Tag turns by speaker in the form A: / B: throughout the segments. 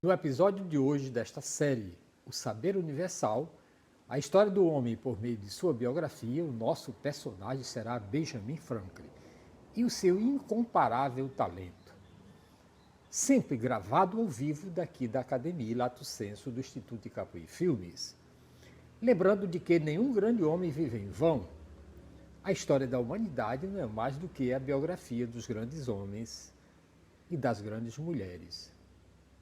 A: No episódio de hoje desta série, O Saber Universal, a história do homem por meio de sua biografia, o nosso personagem será Benjamin Franklin e o seu incomparável talento. Sempre gravado ao vivo daqui da Academia Lato Senso do Instituto de Capuí Filmes. Lembrando de que nenhum grande homem vive em vão, a história da humanidade não é mais do que a biografia dos grandes homens e das grandes mulheres.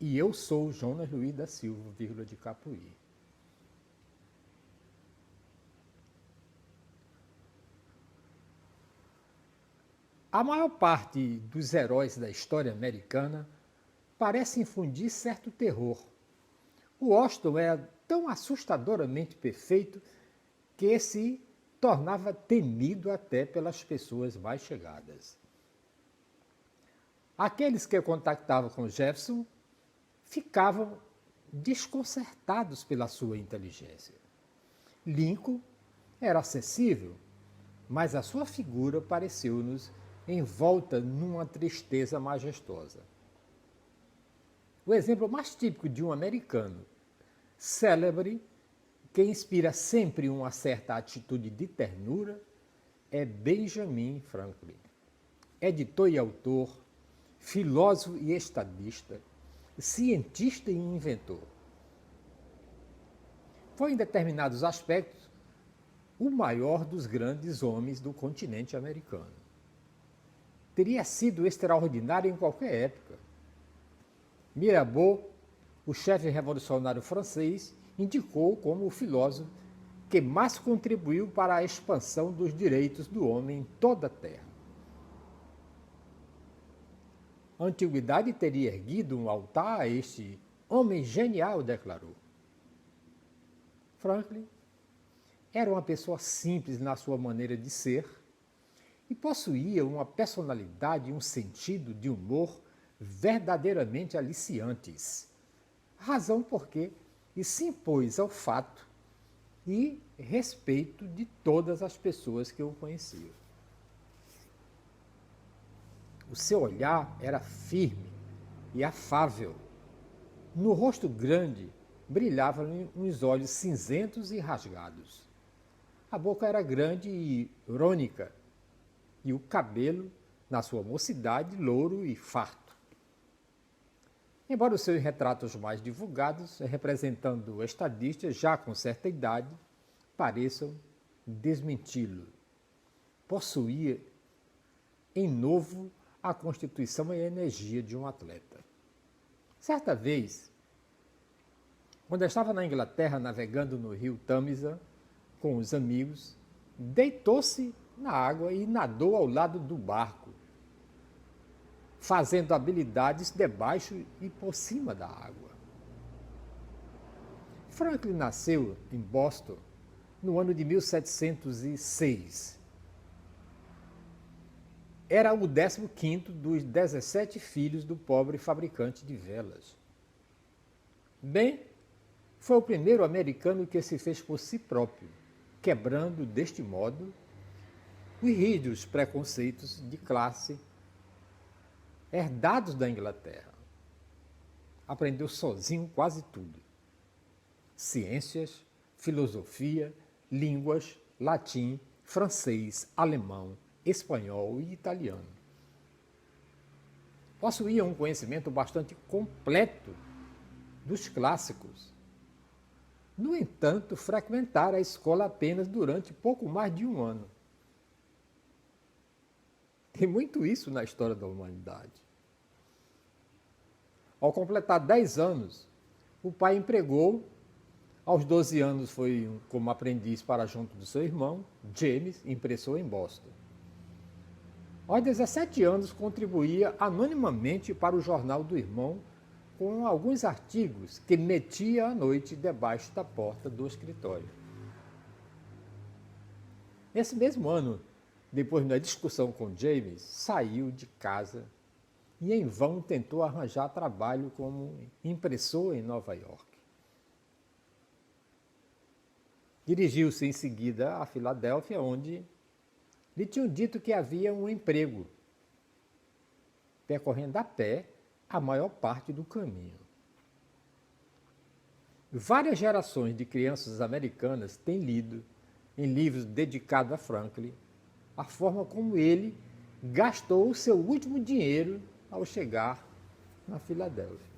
A: E eu sou Jonas Luiz da Silva, de Capuí. A maior parte dos heróis da história americana parece infundir certo terror. O Washington era tão assustadoramente perfeito que se tornava temido até pelas pessoas mais chegadas. Aqueles que contactavam com Jefferson ficavam desconcertados pela sua inteligência. Lincoln era acessível, mas a sua figura pareceu-nos envolta numa tristeza majestosa. O exemplo mais típico de um americano célebre, que inspira sempre uma certa atitude de ternura, é Benjamin Franklin. Editor e autor, filósofo e estadista, cientista e inventor. Foi, em determinados aspectos, o maior dos grandes homens do continente americano. Teria sido extraordinário em qualquer época. Mirabeau, o chefe revolucionário francês, indicou como o filósofo que mais contribuiu para a expansão dos direitos do homem em toda a Terra. A antiguidade teria erguido um altar a este homem genial, declarou. Franklin era uma pessoa simples na sua maneira de ser e possuía uma personalidade e um sentido de humor verdadeiramente aliciantes. Razão porque se impôs ao fato e respeito de todas as pessoas que o conheciam. O seu olhar era firme e afável. No rosto grande brilhavam uns olhos cinzentos e rasgados. A boca era grande e irônica, e o cabelo, na sua mocidade, louro e farto. Embora os seus retratos mais divulgados, representando estadistas já com certa idade, pareçam desmenti-lo. Possuía, em novo, a constituição e a energia de um atleta. Certa vez, quando estava na Inglaterra navegando no rio Tâmisa com os amigos, deitou-se na água e nadou ao lado do barco, fazendo habilidades debaixo e por cima da água. Franklin nasceu em Boston no ano de 1706. Era o 15º dos 17 filhos do pobre fabricante de velas. Bem, foi o primeiro americano que se fez por si próprio, quebrando, deste modo, os rígidos preconceitos de classe herdados da Inglaterra. Aprendeu sozinho quase tudo. Ciências, filosofia, línguas, latim, francês, alemão, espanhol e italiano. Possuía um conhecimento bastante completo dos clássicos. No entanto, frequentara a escola apenas durante pouco mais de um ano. Tem muito isso na história da humanidade. Ao completar 10 anos, o pai empregou. Aos 12 anos foi como aprendiz para junto do seu irmão, James, impressor em Boston. Aos 17 anos, contribuía anonimamente para o jornal do irmão com alguns artigos que metia à noite debaixo da porta do escritório. Nesse mesmo ano, depois da discussão com James, saiu de casa e em vão tentou arranjar trabalho como impressor em Nova York. Dirigiu-se em seguida a Filadélfia, onde lhe tinham dito que havia um emprego, percorrendo a pé a maior parte do caminho. Várias gerações de crianças americanas têm lido, em livros dedicados a Franklin, a forma como ele gastou o seu último dinheiro ao chegar na Filadélfia.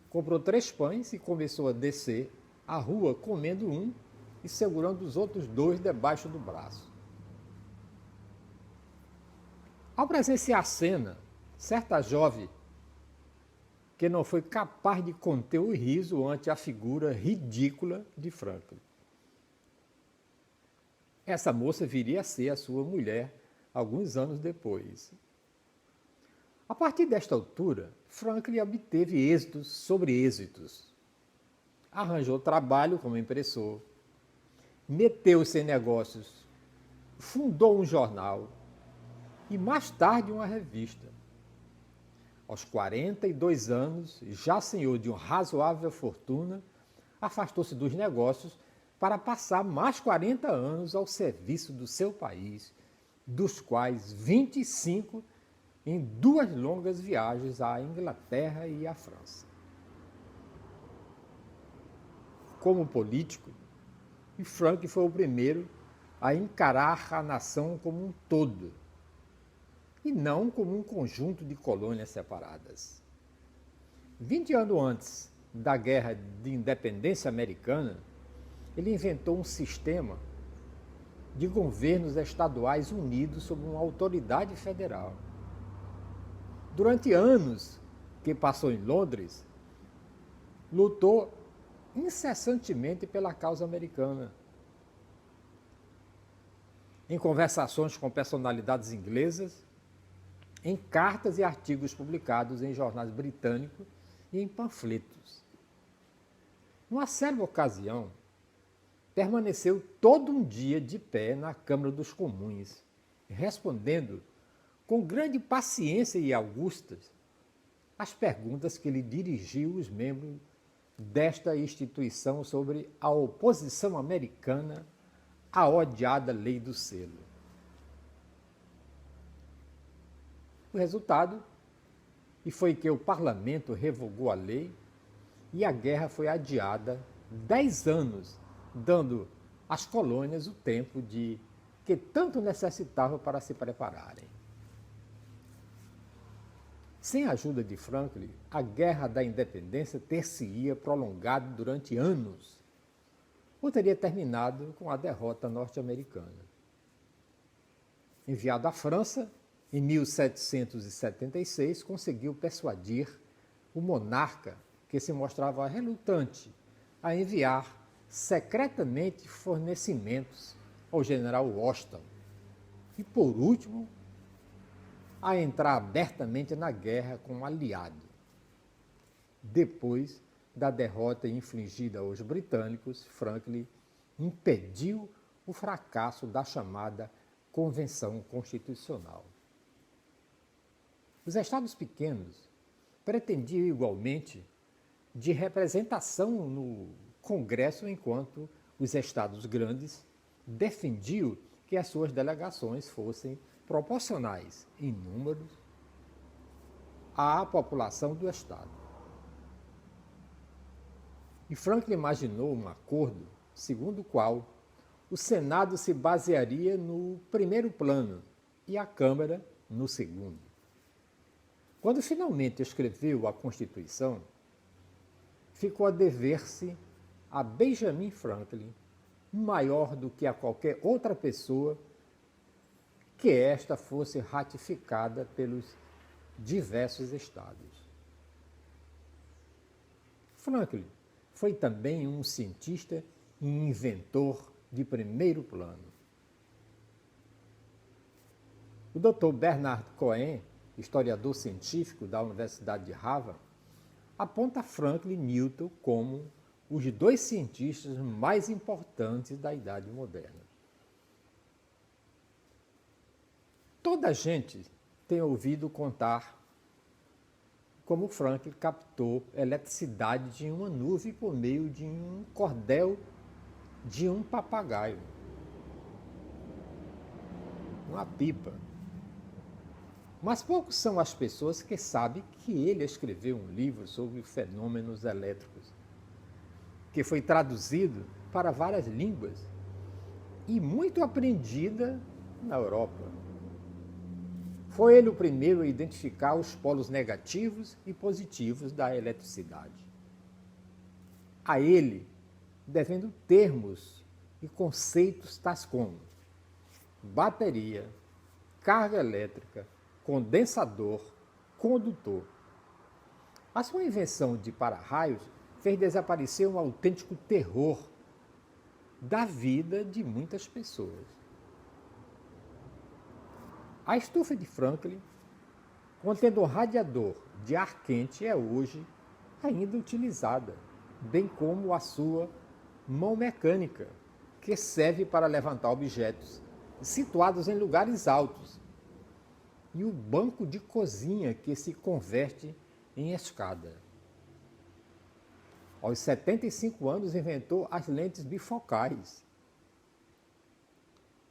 A: Comprou 3 pães e começou a descer a rua comendo um e segurando os outros 2 debaixo do braço. Ao presenciar a cena, certa jovem que não foi capaz de conter o riso ante a figura ridícula de Franklin. Essa moça viria a ser a sua mulher alguns anos depois. A partir desta altura, Franklin obteve êxitos sobre êxitos. Arranjou trabalho como impressor, meteu-se em negócios, fundou um jornal e mais tarde uma revista. Aos 42 anos, já senhor de uma razoável fortuna, afastou-se dos negócios para passar mais 40 anos ao serviço do seu país, dos quais 25 em 2 longas viagens à Inglaterra e à França. Como político, Franklin foi o primeiro a encarar a nação como um todo, e não como um conjunto de colônias separadas. 20 anos antes da Guerra de Independência Americana, ele inventou um sistema de governos estaduais unidos sob uma autoridade federal. Durante anos que passou em Londres, lutou incessantemente pela causa americana. Em conversações com personalidades inglesas, em cartas e artigos publicados em jornais britânicos e em panfletos. Numa certa ocasião, permaneceu todo um dia de pé na Câmara dos Comuns, respondendo com grande paciência e augustas as perguntas que lhe dirigiam os membros desta instituição sobre a oposição americana à odiada Lei do Selo. O resultado foi que o parlamento revogou a lei e a guerra foi adiada 10 anos, dando às colônias o tempo que tanto necessitavam para se prepararem. Sem a ajuda de Franklin, a Guerra da Independência ter-se-ia prolongado durante anos, ou teria terminado com a derrota norte-americana. Enviado à França, em 1776, conseguiu persuadir o monarca, que se mostrava relutante a enviar secretamente fornecimentos ao general Washington, e, por último, a entrar abertamente na guerra com um aliado. Depois da derrota infligida aos britânicos, Franklin impediu o fracasso da chamada Convenção Constitucional. Os estados pequenos pretendiam igualmente de representação no Congresso, enquanto os estados grandes defendiam que as suas delegações fossem proporcionais em número à população do estado. E Franklin imaginou um acordo segundo o qual o Senado se basearia no primeiro plano e a Câmara no segundo. Quando finalmente escreveu a Constituição, ficou a dever-se a Benjamin Franklin, maior do que a qualquer outra pessoa, que esta fosse ratificada pelos diversos estados. Franklin foi também um cientista e inventor de primeiro plano. O Dr. Bernard Cohen, historiador científico da Universidade de Harvard, aponta Franklin e Newton como os 2 cientistas mais importantes da Idade Moderna. Toda a gente tem ouvido contar como Franklin captou eletricidade de uma nuvem por meio de um cordel de um papagaio, uma pipa. Mas poucos são as pessoas que sabem que ele escreveu um livro sobre fenômenos elétricos, que foi traduzido para várias línguas e muito aprendida na Europa. Foi ele o primeiro a identificar os polos negativos e positivos da eletricidade. A ele, devendo termos e conceitos tais como bateria, carga elétrica, condensador, condutor. A sua invenção de para-raios fez desaparecer um autêntico terror da vida de muitas pessoas. A estufa de Franklin, contendo um radiador de ar quente, é hoje ainda utilizada, bem como a sua mão mecânica, que serve para levantar objetos situados em lugares altos, e o banco de cozinha, que se converte em escada. Aos 75 anos, inventou as lentes bifocais.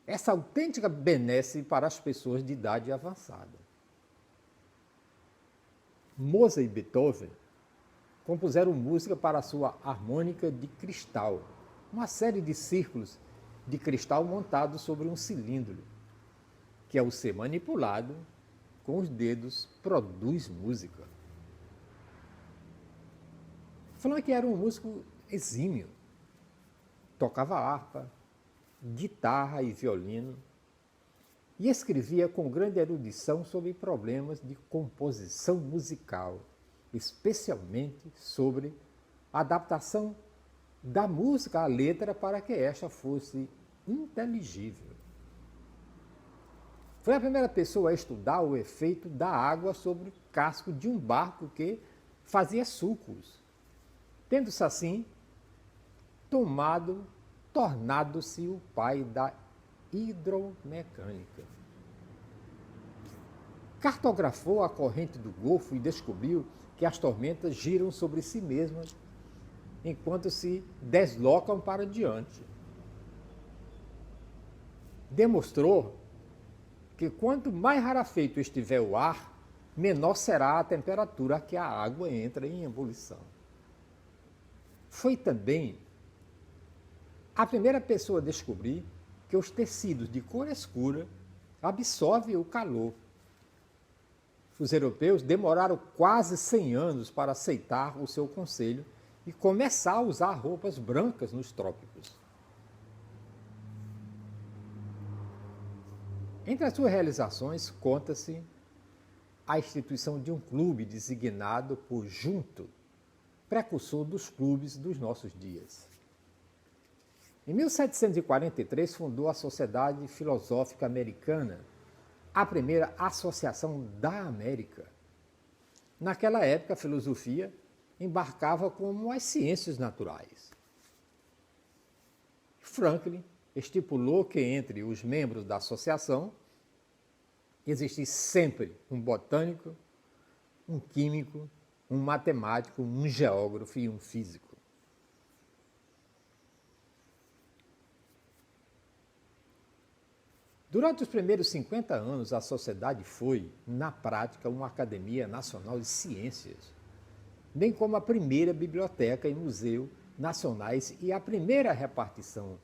A: Essa autêntica benesse para as pessoas de idade avançada. Mozart e Beethoven compuseram música para a sua harmônica de cristal, uma série de círculos de cristal montados sobre um cilindro, que ao ser manipulado com os dedos produz música. Franck era um músico exímio, tocava harpa, guitarra e violino e escrevia com grande erudição sobre problemas de composição musical, especialmente sobre a adaptação da música à letra para que esta fosse inteligível. Foi a primeira pessoa a estudar o efeito da água sobre o casco de um barco que fazia sulcos, tendo-se assim tornado-se o pai da hidromecânica. Cartografou a corrente do Golfo e descobriu que as tormentas giram sobre si mesmas enquanto se deslocam para diante. Demonstrou que quanto mais rarefeito estiver o ar, menor será a temperatura a que a água entra em ebulição. Foi também a primeira pessoa a descobrir que os tecidos de cor escura absorvem o calor. Os europeus demoraram quase 100 anos para aceitar o seu conselho e começar a usar roupas brancas nos trópicos. Entre as suas realizações, conta-se a instituição de um clube designado por Junto, precursor dos clubes dos nossos dias. Em 1743, fundou a Sociedade Filosófica Americana, a primeira associação da América. Naquela época, a filosofia embarcava como as ciências naturais. Franklin estipulou que entre os membros da associação existisse sempre um botânico, um químico, um matemático, um geógrafo e um físico. Durante os primeiros 50 anos, a sociedade foi, na prática, uma academia nacional de ciências, bem como a primeira biblioteca e museu nacionais e a primeira repartição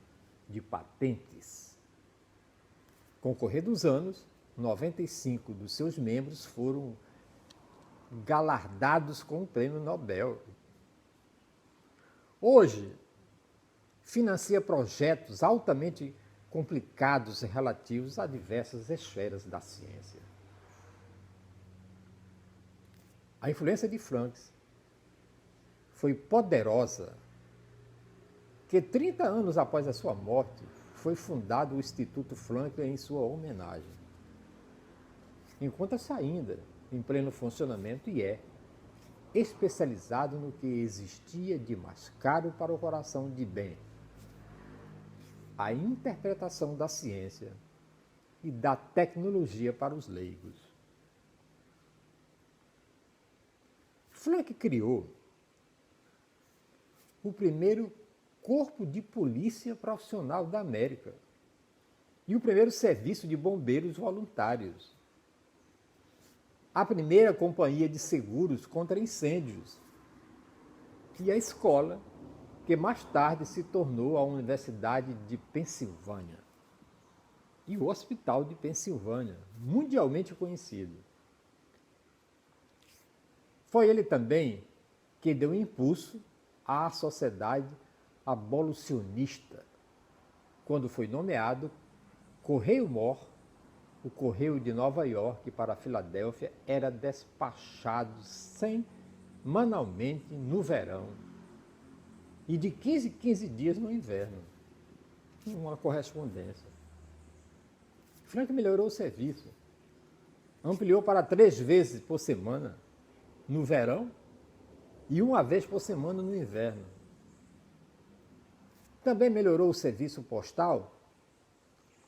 A: de patentes. Com o correr dos anos, 95 dos seus membros foram galardados com o Prêmio Nobel. Hoje, financia projetos altamente complicados e relativos a diversas esferas da ciência. A influência de Franck foi poderosa, que 30 anos após a sua morte, foi fundado o Instituto Franklin em sua homenagem. Encontra-se ainda em pleno funcionamento e é especializado no que existia de mais caro para o coração de bem: a interpretação da ciência e da tecnologia para os leigos. Franck criou o primeiro corpo de polícia profissional da América e o primeiro serviço de bombeiros voluntários. a primeira companhia de seguros contra incêndios e a escola que mais tarde se tornou a Universidade de Pensilvânia e o Hospital de Pensilvânia, mundialmente conhecido. Foi ele também que deu impulso à sociedade abolicionista, quando foi nomeado Correio-Mor. O correio de Nova York para a Filadélfia era despachado semanalmente no verão e de 15 em 15 dias no inverno. Uma correspondência. Frank melhorou o serviço. Ampliou para 3 vezes por semana no verão e 1 vez por semana no inverno. Também melhorou o serviço postal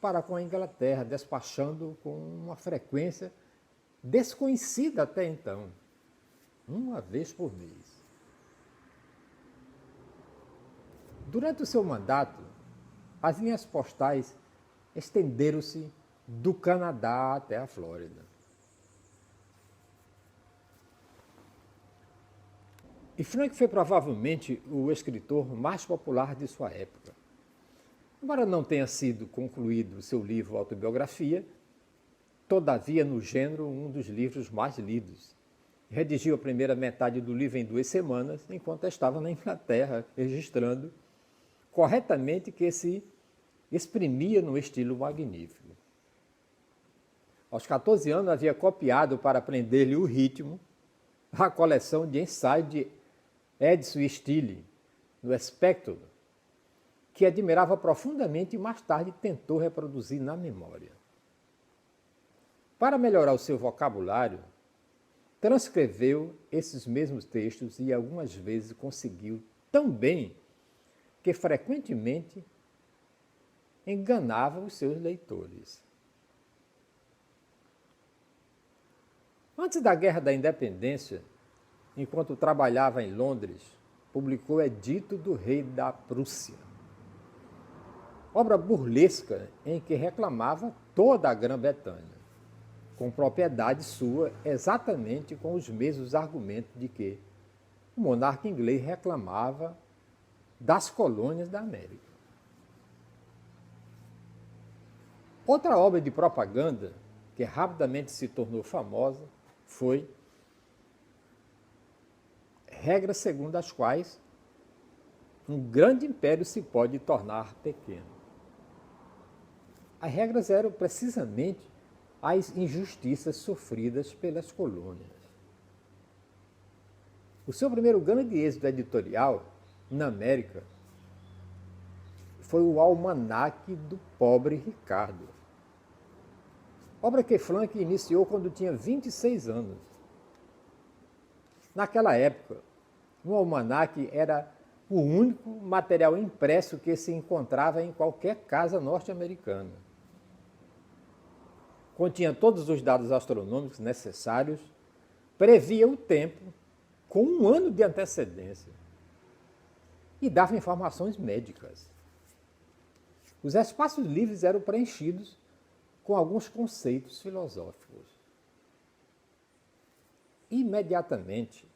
A: para com a Inglaterra, despachando com uma frequência desconhecida até então, 1 vez por mês. Durante o seu mandato, as linhas postais estenderam-se do Canadá até a Flórida. E Frank foi provavelmente o escritor mais popular de sua época. Embora não tenha sido concluído seu livro Autobiografia, todavia, no gênero, um dos livros mais lidos. Redigiu a primeira metade do livro em 2 semanas, enquanto estava na Inglaterra, registrando corretamente que se exprimia num estilo magnífico. Aos 14 anos, havia copiado para aprender-lhe o ritmo a coleção de ensaios de Edson Stille, no Spectrum, que admirava profundamente e mais tarde tentou reproduzir na memória. Para melhorar o seu vocabulário, transcreveu esses mesmos textos e algumas vezes conseguiu tão bem que frequentemente enganava os seus leitores. Antes da Guerra da Independência, enquanto trabalhava em Londres, publicou Edito do Rei da Prússia, obra burlesca em que reclamava toda a Grã-Bretanha, com propriedade sua exatamente com os mesmos argumentos de que o monarca inglês reclamava das colônias da América. Outra obra de propaganda que rapidamente se tornou famosa foi Regras segundo as quais um grande império se pode tornar pequeno. As regras eram precisamente as injustiças sofridas pelas colônias. O seu primeiro grande êxito editorial na América foi o Almanaque do Pobre Ricardo, obra que Frank iniciou quando tinha 26 anos. Naquela época, o almanaque era o único material impresso que se encontrava em qualquer casa norte-americana. Continha todos os dados astronômicos necessários, previa o tempo com 1 ano de antecedência e dava informações médicas. Os espaços livres eram preenchidos com alguns conceitos filosóficos. Imediatamente,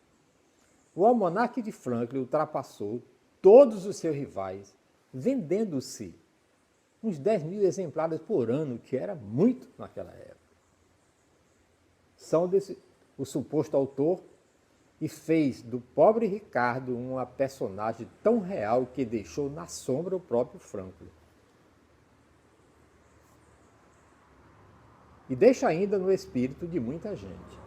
A: o almanaque de Franklin ultrapassou todos os seus rivais, vendendo-se uns 10.000 exemplares por ano, que era muito naquela época. Saunders, o suposto autor, e fez do pobre Ricardo uma personagem tão real que deixou na sombra o próprio Franklin. E deixa ainda no espírito de muita gente.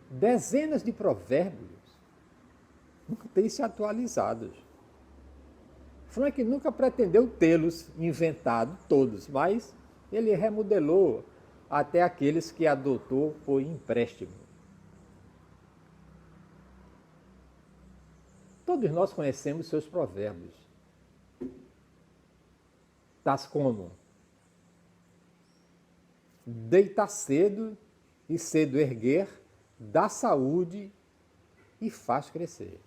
A: Dezenas de provérbios mantêm-se atualizados. Frank nunca pretendeu tê-los inventado todos, mas ele remodelou até aqueles que adotou por empréstimo. Todos nós conhecemos seus provérbios, tais como: deita cedo e cedo erguer, dá saúde e faz crescer.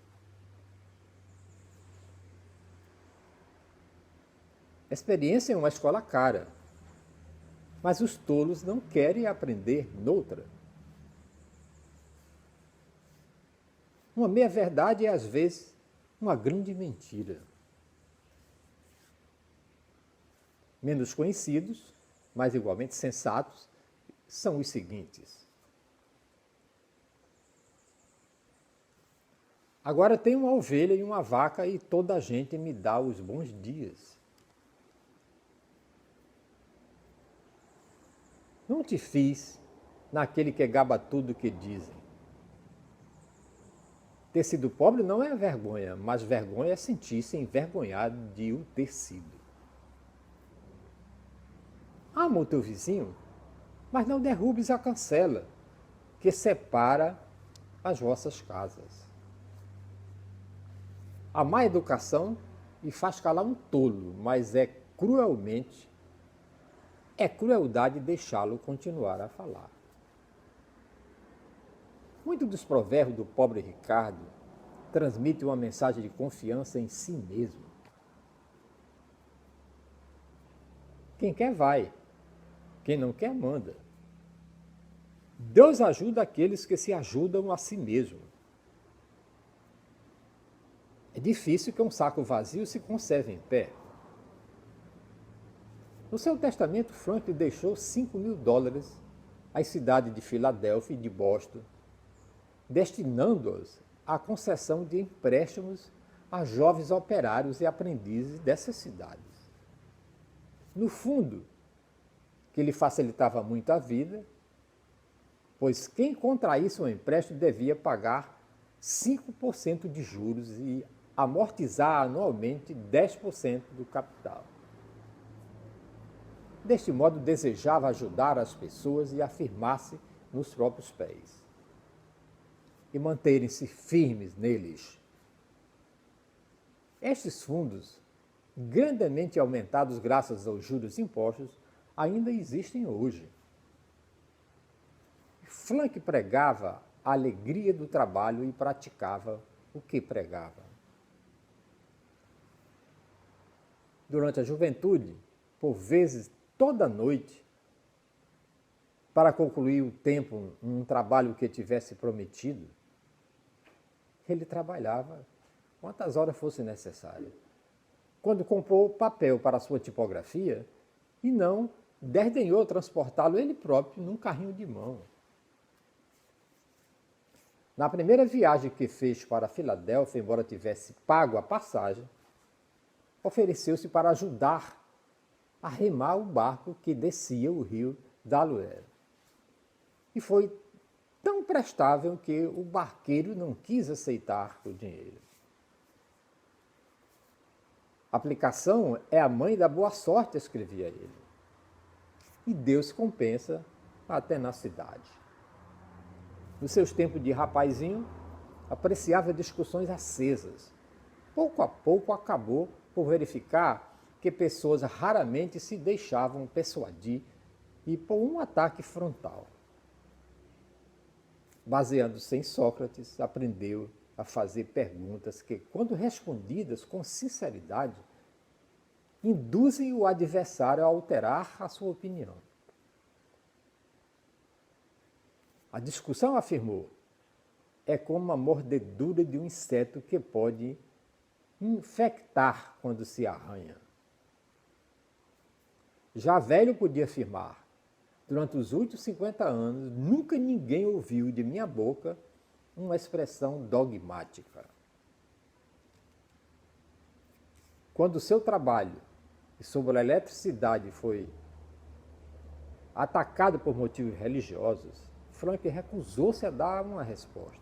A: Experiência é uma escola cara. mas os tolos não querem aprender noutra. Uma meia-verdade é, às vezes, uma grande mentira. Menos conhecidos, mas igualmente sensatos, são os seguintes. Agora tem uma ovelha e uma vaca e toda a gente me dá os bons dias. Não te fiz naquele que gaba tudo que dizem. Ter sido pobre não é vergonha, mas vergonha é sentir-se envergonhado de o ter sido. Ama o teu vizinho, mas não derrubes a cancela que separa as vossas casas. A má educação e faz calar um tolo, mas é crueldade deixá-lo continuar a falar. Muitos dos provérbios do pobre Ricardo transmitem uma mensagem de confiança em si mesmo. Quem quer vai, quem não quer manda. Deus ajuda aqueles que se ajudam a si mesmo. É difícil que um saco vazio se conserve em pé. No seu testamento, Franklin deixou $5.000 às cidades de Filadélfia e de Boston, destinando-os à concessão de empréstimos a jovens operários e aprendizes dessas cidades. No fundo, que lhe facilitava muito a vida, pois quem contraísse um empréstimo devia pagar 5% de juros e amortizar anualmente 10% do capital. Deste modo, desejava ajudar as pessoas e afirmar-se nos próprios pés e manterem-se firmes neles. Estes fundos, grandemente aumentados graças aos juros impostos, ainda existem hoje. Franklin pregava a alegria do trabalho e praticava o que pregava. Durante a juventude, por vezes toda noite, para concluir o tempo num trabalho que tivesse prometido, ele trabalhava quantas horas fosse necessário. Quando comprou papel para sua tipografia, e não desdenhou transportá-lo ele próprio num carrinho de mão. Na primeira viagem que fez para Filadélfia, embora tivesse pago a passagem, ofereceu-se para ajudar a remar o barco que descia o rio Delaware. E foi tão prestável que o barqueiro não quis aceitar o dinheiro. A aplicação é a mãe da boa sorte, escrevia ele. E Deus compensa a tenacidade. Nos seus tempos de rapazinho, apreciava discussões acesas. Pouco a pouco acabou por verificar que pessoas raramente se deixavam persuadir e por um ataque frontal. Baseando-se em Sócrates, aprendeu a fazer perguntas que, quando respondidas com sinceridade, induzem o adversário a alterar a sua opinião. A discussão, afirmou, é como a mordedura de um inseto que pode infectar quando se arranha. Já velho podia afirmar, durante os últimos 50 anos, nunca ninguém ouviu de minha boca uma expressão dogmática. Quando o seu trabalho sobre a eletricidade foi atacado por motivos religiosos, Franklin recusou-se a dar uma resposta.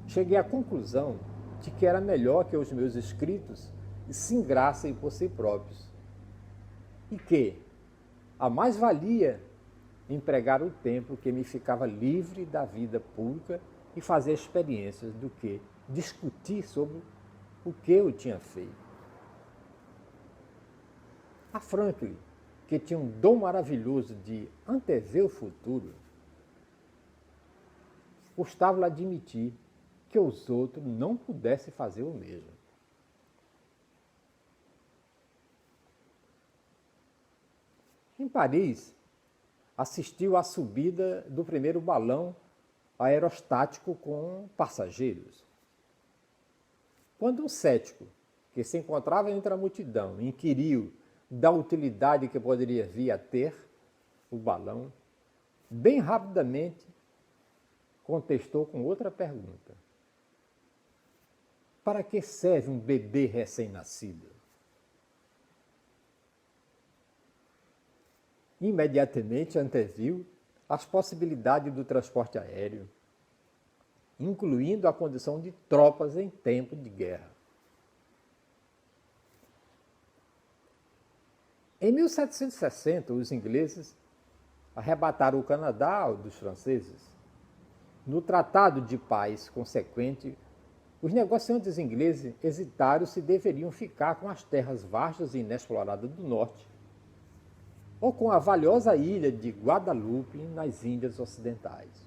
A: Cheguei à conclusão de que era melhor que os meus escritos se ingrassem por si próprios e que a mais-valia empregar o tempo que me ficava livre da vida pública e fazer experiências do que discutir sobre o que eu tinha feito. A Franklin, que tinha um dom maravilhoso de antever o futuro, custava-lhe admitir que os outros não pudessem fazer o mesmo. Em Paris, assistiu à subida do primeiro balão aerostático com passageiros. Quando um cético, que se encontrava entre a multidão, inquiriu da utilidade que poderia vir a ter o balão, bem rapidamente contestou com outra pergunta: para que serve um bebê recém-nascido? Imediatamente anteviu as possibilidades do transporte aéreo, incluindo a condição de tropas em tempo de guerra. Em 1760, os ingleses arrebataram o Canadá dos franceses. No Tratado de Paz consequente, os negociantes ingleses hesitaram se deveriam ficar com as terras vastas e inexploradas do norte ou com a valiosa ilha de Guadalupe nas Índias Ocidentais,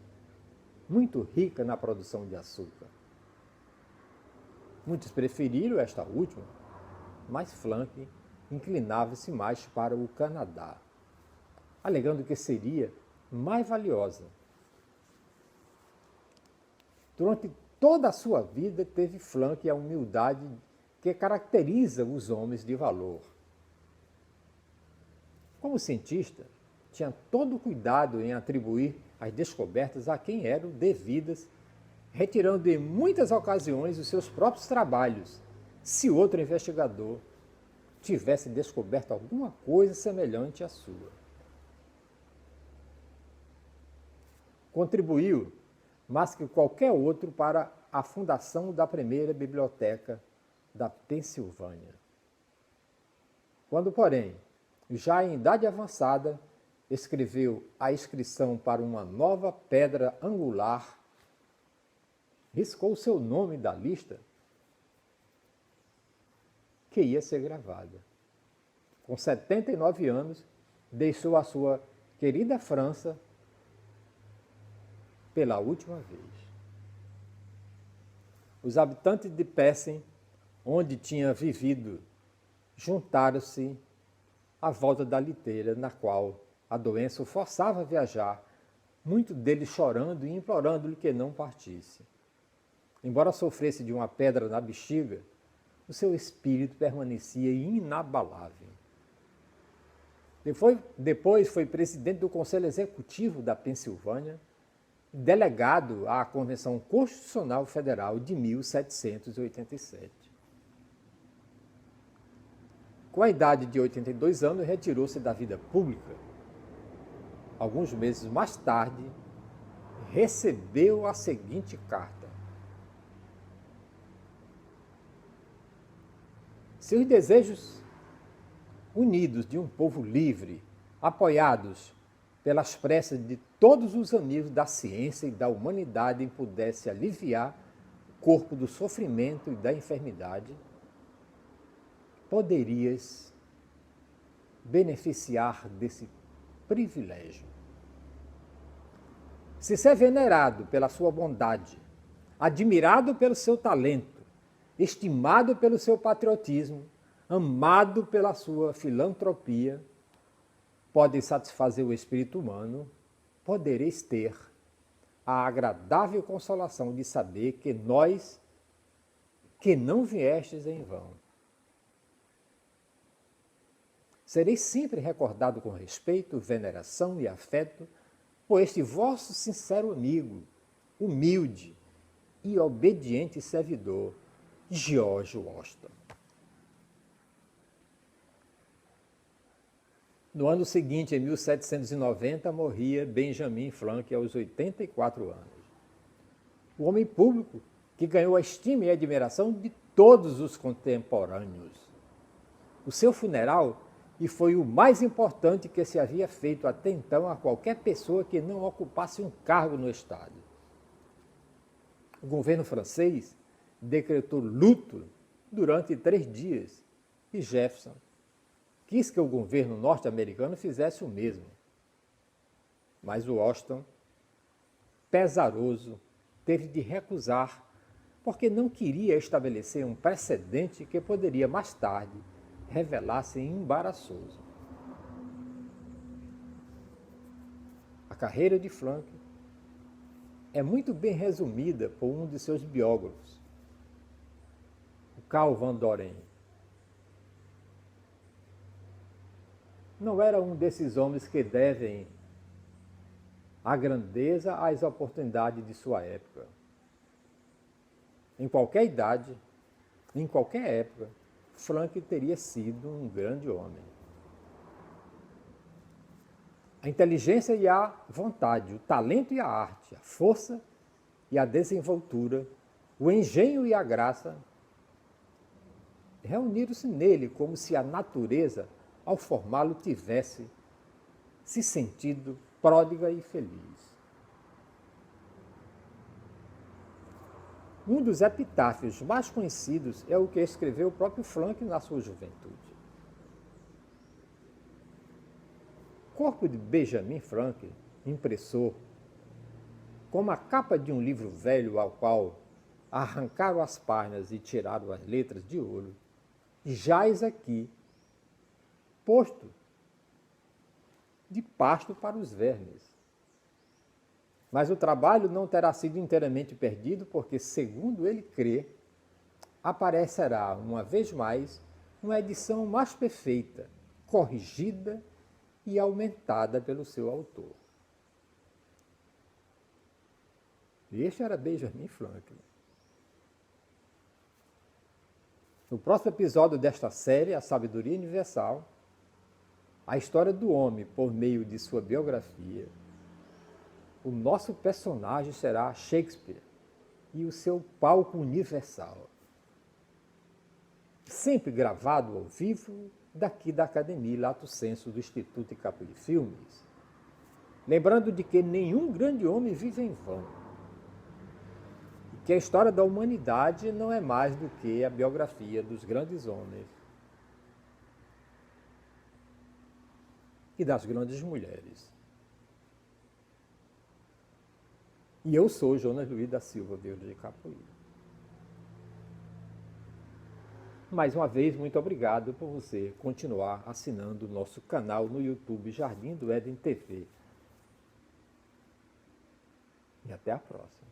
A: muito rica na produção de açúcar. Muitos preferiram esta última, mas Franklin inclinava-se mais para o Canadá, alegando que seria mais valiosa. Durante toda a sua vida teve Franklin a humildade que caracteriza os homens de valor. Como cientista, tinha todo o cuidado em atribuir as descobertas a quem eram devidas, retirando em muitas ocasiões os seus próprios trabalhos, se outro investigador tivesse descoberto alguma coisa semelhante à sua. Contribuiu mais que qualquer outro para a fundação da primeira biblioteca da Pensilvânia. Quando, porém, já em idade avançada, escreveu a inscrição para uma nova pedra angular, riscou seu nome da lista que ia ser gravada. Com 79 anos, deixou a sua querida França pela última vez. Os habitantes de Pessen, onde tinha vivido, juntaram-se à volta da liteira, na qual a doença o forçava a viajar, muitos deles chorando e implorando-lhe que não partisse. Embora sofresse de uma pedra na bexiga, o seu espírito permanecia inabalável. Depois foi presidente do Conselho Executivo da Pensilvânia, delegado à Convenção Constitucional Federal de 1787. Com a idade de 82 anos, retirou-se da vida pública. Alguns meses mais tarde, recebeu a seguinte carta: seus desejos unidos de um povo livre, apoiados pelas preces de todos os amigos da ciência e da humanidade, pudesse aliviar o corpo do sofrimento e da enfermidade, poderias beneficiar desse privilégio. Se ser venerado pela sua bondade, admirado pelo seu talento, estimado pelo seu patriotismo, amado pela sua filantropia, pode satisfazer o espírito humano, podereis ter a agradável consolação de saber que nós, que não viestes em vão, sereis sempre recordado com respeito, veneração e afeto por este vosso sincero amigo, humilde e obediente servidor, George Washington. No ano seguinte, em 1790, morria Benjamin Franklin aos 84 anos. O homem público que ganhou a estima e a admiração de todos os contemporâneos. O seu funeral foi o mais importante que se havia feito até então a qualquer pessoa que não ocupasse um cargo no Estado. O governo francês decretou luto durante 3 dias e Jefferson quis que o governo norte-americano fizesse o mesmo. Mas Washington, pesaroso, teve de recusar porque não queria estabelecer um precedente que poderia mais tarde revelar-se embaraçoso. carreira de Frank é muito bem resumida por um de seus biógrafos, o Carl Van Doren. Não era um desses homens que devem a grandeza às oportunidades de sua época. Em qualquer idade, em qualquer época, Frank teria sido um grande homem. A inteligência e a vontade, o talento e a arte, a força e a desenvoltura, o engenho e a graça reuniram-se nele como se a natureza, ao formá-lo, tivesse se sentido pródiga e feliz. Um dos epitáfios mais conhecidos é o que escreveu o próprio Frank na sua juventude. O corpo de Benjamin Franklin, impressor, como a capa de um livro velho ao qual arrancaram as páginas e tiraram as letras de ouro, jaz aqui, posto de pasto para os vermes. Mas o trabalho não terá sido inteiramente perdido, porque, segundo ele crê, aparecerá, uma vez mais, uma edição mais perfeita, corrigida e aumentada pelo seu autor. Este era Benjamin Franklin. No próximo episódio desta série, A Sabedoria Universal, a história do homem por meio de sua biografia, o nosso personagem será Shakespeare e o seu palco universal. Sempre gravado ao vivo daqui da Academia Lato Sensu do Instituto Capri Filmes. Lembrando de que nenhum grande homem vive em vão. E que a história da humanidade não é mais do que a biografia dos grandes homens e das grandes mulheres. E eu sou Jonas Luiz da Silva Verde de Capoeira. Mais uma vez, muito obrigado por você continuar assinando o nosso canal no YouTube Jardim do Éden TV. E até a próxima.